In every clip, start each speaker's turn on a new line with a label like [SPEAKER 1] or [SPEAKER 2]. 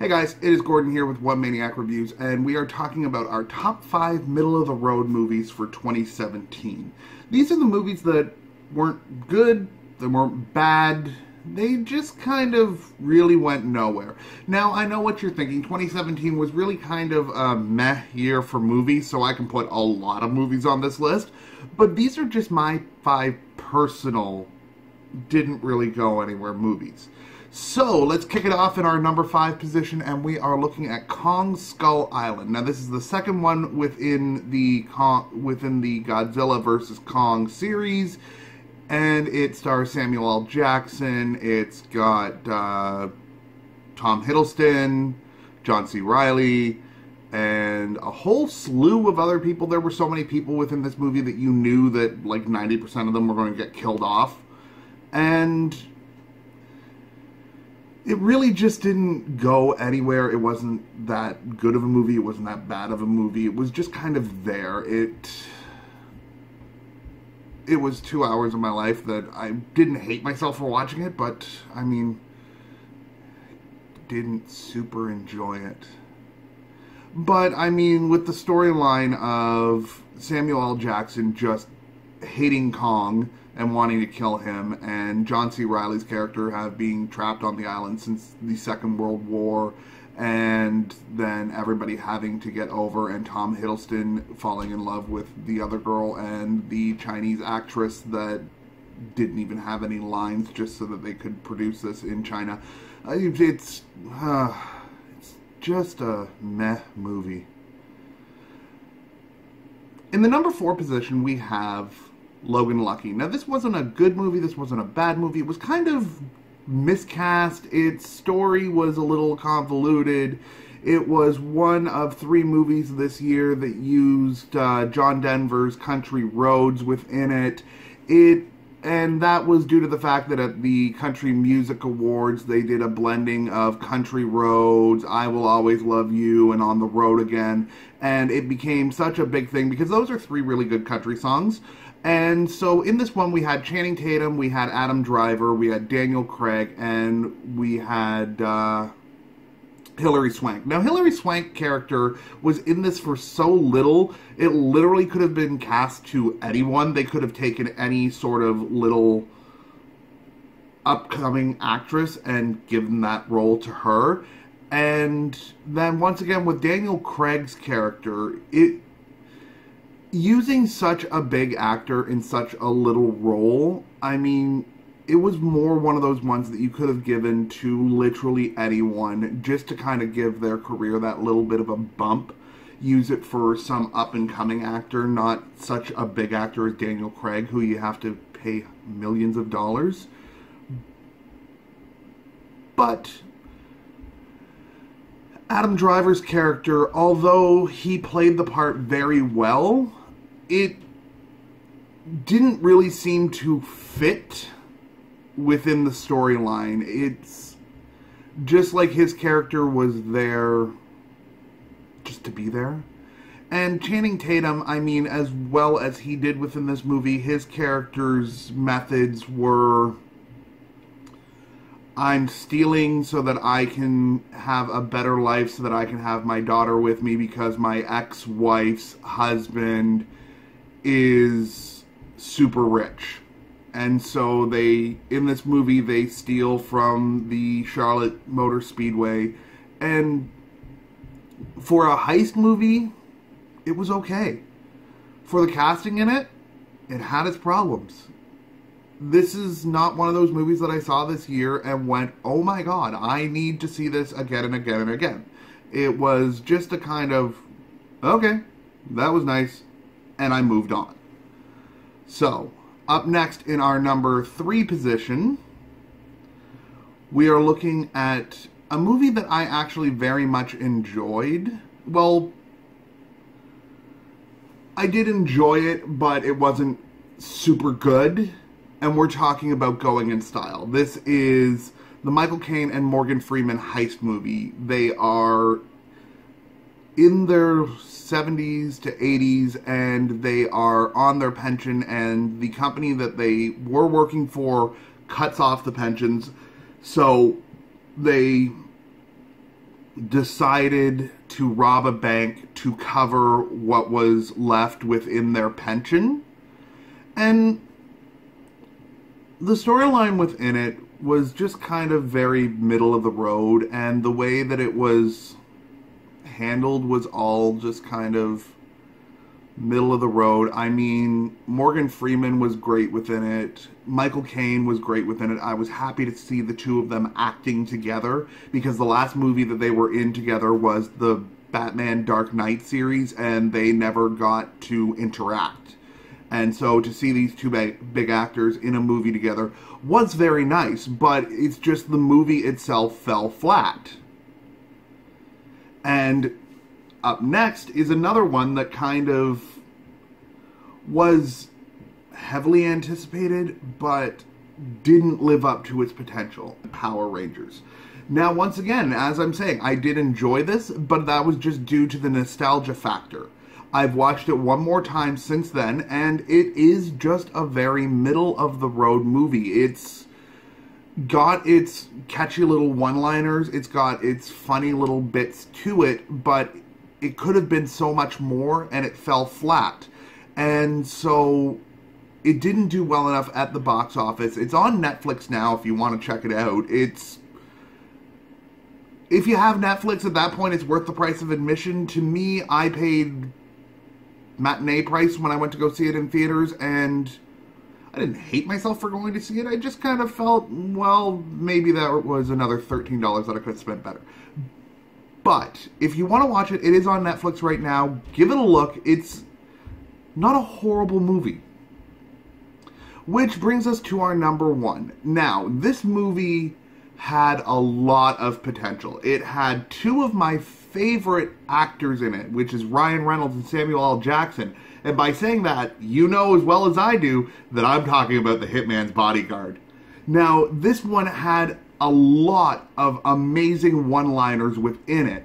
[SPEAKER 1] Hey guys, it is Gordon here with One Maniac Reviews, and we are talking about our top 5 middle-of-the-road movies for 2017. These are the movies that weren't good, they weren't bad, they just kind of really went nowhere. Now, I know what you're thinking. 2017 was really kind of a meh year for movies, so I can put a lot of movies on this list, but these are just my 5 personal, didn't really go anywhere movies. So, let's kick it off in our number 5 position, and we are looking at Kong Skull Island. Now, this is the second one within the Godzilla vs. Kong series, and it stars Samuel L. Jackson. It's got Tom Hiddleston, John C. Reilly, and a whole slew of other people. There were so many people within this movie that you knew that like 90% of them were going to get killed off. And it really just didn't go anywhere. It wasn't that good of a movie. It wasn't that bad of a movie. It was just kind of there. It was 2 hours of my life that I didn't hate myself for watching it, but, I mean, didn't super enjoy it. But, I mean, with the storyline of Samuel L. Jackson just hating Kong and wanting to kill him, and John C. Reilly's character being trapped on the island since the Second World War, and then everybody having to get over, and Tom Hiddleston falling in love with the other girl and the Chinese actress that didn't even have any lines just so that they could produce this in China. It's just a meh movie. In the number 4 position, we have Logan Lucky. Now, this wasn't a good movie, this wasn't a bad movie. It was kind of miscast. Its story was a little convoluted. It was one of 3 movies this year that used John Denver's Country Roads within it. And that was due to the fact that at the Country Music Awards, they did a blending of Country Roads, I Will Always Love You, and On the Road Again. And it became such a big thing because those are 3 really good country songs. And so in this one, we had Channing Tatum, we had Adam Driver, we had Daniel Craig, and we had Hilary Swank. Now, Hilary Swank's character was in this for so little, it literally could have been cast to anyone. They could have taken any sort of little upcoming actress and given that role to her. And then once again, with Daniel Craig's character, using such a big actor in such a little role, I mean, it was more one of those ones that you could have given to literally anyone just to kind of give their career that little bit of a bump. Use it for some up-and-coming actor, not such a big actor as Daniel Craig, who you have to pay millions of dollars. But Adam Driver's character, although he played the part very well, it didn't really seem to fit within the storyline. It's just like his character was there just to be there. And Channing Tatum, I mean, as well as he did within this movie, his character's methods were, I'm stealing so that I can have a better life, so that I can have my daughter with me because my ex-wife's husband is super rich. And so in this movie, they steal from the Charlotte Motor Speedway. And for a heist movie, it was okay. For the casting in it, it had its problems. This is not one of those movies that I saw this year and went, oh my god, I need to see this again and again and again. It was just a kind of, okay, that was nice, and I moved on. So, up next in our number 3 position, we are looking at a movie that I actually very much enjoyed. Well, I did enjoy it, but it wasn't super good. And we're talking about Going in Style. This is the Michael Caine and Morgan Freeman heist movie. They are in their 70s to 80s, and they are on their pension, and the company that they were working for cuts off the pensions, so they decided to rob a bank to cover what was left within their pension. And the storyline within it was just kind of very middle of the road, and the way that it was handled was all just kind of middle of the road. I mean, Morgan Freeman was great within it. Michael Caine was great within it. I was happy to see the two of them acting together, because the last movie that they were in together was the Batman Dark Knight series, and they never got to interact. And so to see these two big actors in a movie together was very nice, but it's just the movie itself fell flat. And up next is another one that kind of was heavily anticipated, but didn't live up to its potential. Power Rangers. Now, once again, as I'm saying, I did enjoy this, but that was just due to the nostalgia factor. I've watched it one more time since then, and it is just a very middle-of-the-road movie. It's got its catchy little one-liners, it's got its funny little bits to it, but it could have been so much more, and it fell flat. And so it didn't do well enough at the box office. It's on Netflix now if you want to check it out. If you have Netflix at that point, it's worth the price of admission. To me, I paid matinee price when I went to go see it in theaters, and I didn't hate myself for going to see it. I just kind of felt, well, maybe that was another $13 that I could have spent better. But if you want to watch it, it is on Netflix right now. Give it a look. It's not a horrible movie. Which brings us to our number one. Now, this movie had a lot of potential. It had two of my favorite actors in it, which is Ryan Reynolds and Samuel L. Jackson. And by saying that, you know as well as I do that I'm talking about The Hitman's Bodyguard. Now, this one had a lot of amazing one-liners within it.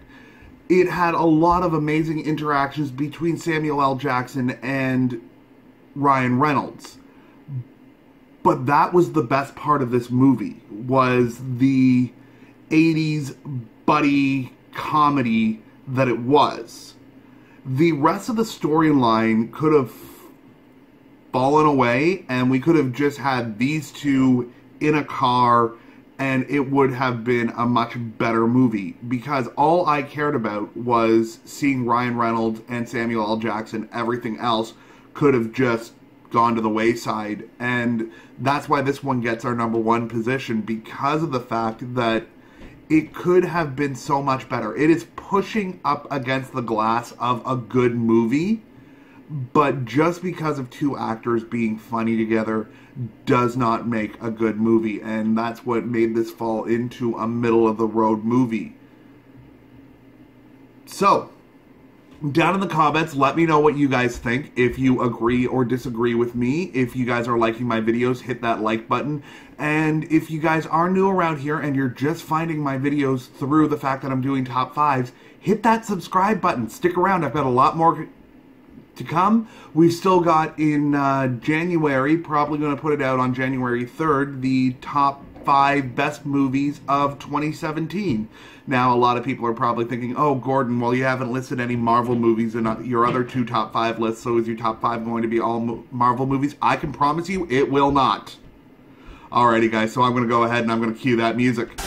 [SPEAKER 1] It had a lot of amazing interactions between Samuel L. Jackson and Ryan Reynolds. But that was the best part of this movie, was the 80s buddy comedy that it was. The rest of the storyline could have fallen away, and we could have just had these two in a car, and it would have been a much better movie, because all I cared about was seeing Ryan Reynolds and Samuel L. Jackson. Everything else could have just gone to the wayside, and that's why this one gets our number one position, because of the fact that it could have been so much better. It is pushing up against the glass of a good movie, but just because of two actors being funny together does not make a good movie, and that's what made this fall into a middle-of-the-road movie. So, down in the comments, let me know what you guys think. If you agree or disagree with me, if you guys are liking my videos, hit that like button. And if you guys are new around here and you're just finding my videos through the fact that I'm doing top fives, hit that subscribe button. Stick around. I've got a lot more to come. We've still got in January, probably going to put it out on January 3rd, the top 5 best movies of 2017. Now, a lot of people are probably thinking, oh, Gordon, well, you haven't listed any Marvel movies in your other 2 top 5 lists, so is your top 5 going to be all Marvel movies? I can promise you it will not. Alrighty, guys, so I'm going to go ahead and I'm going to cue that music.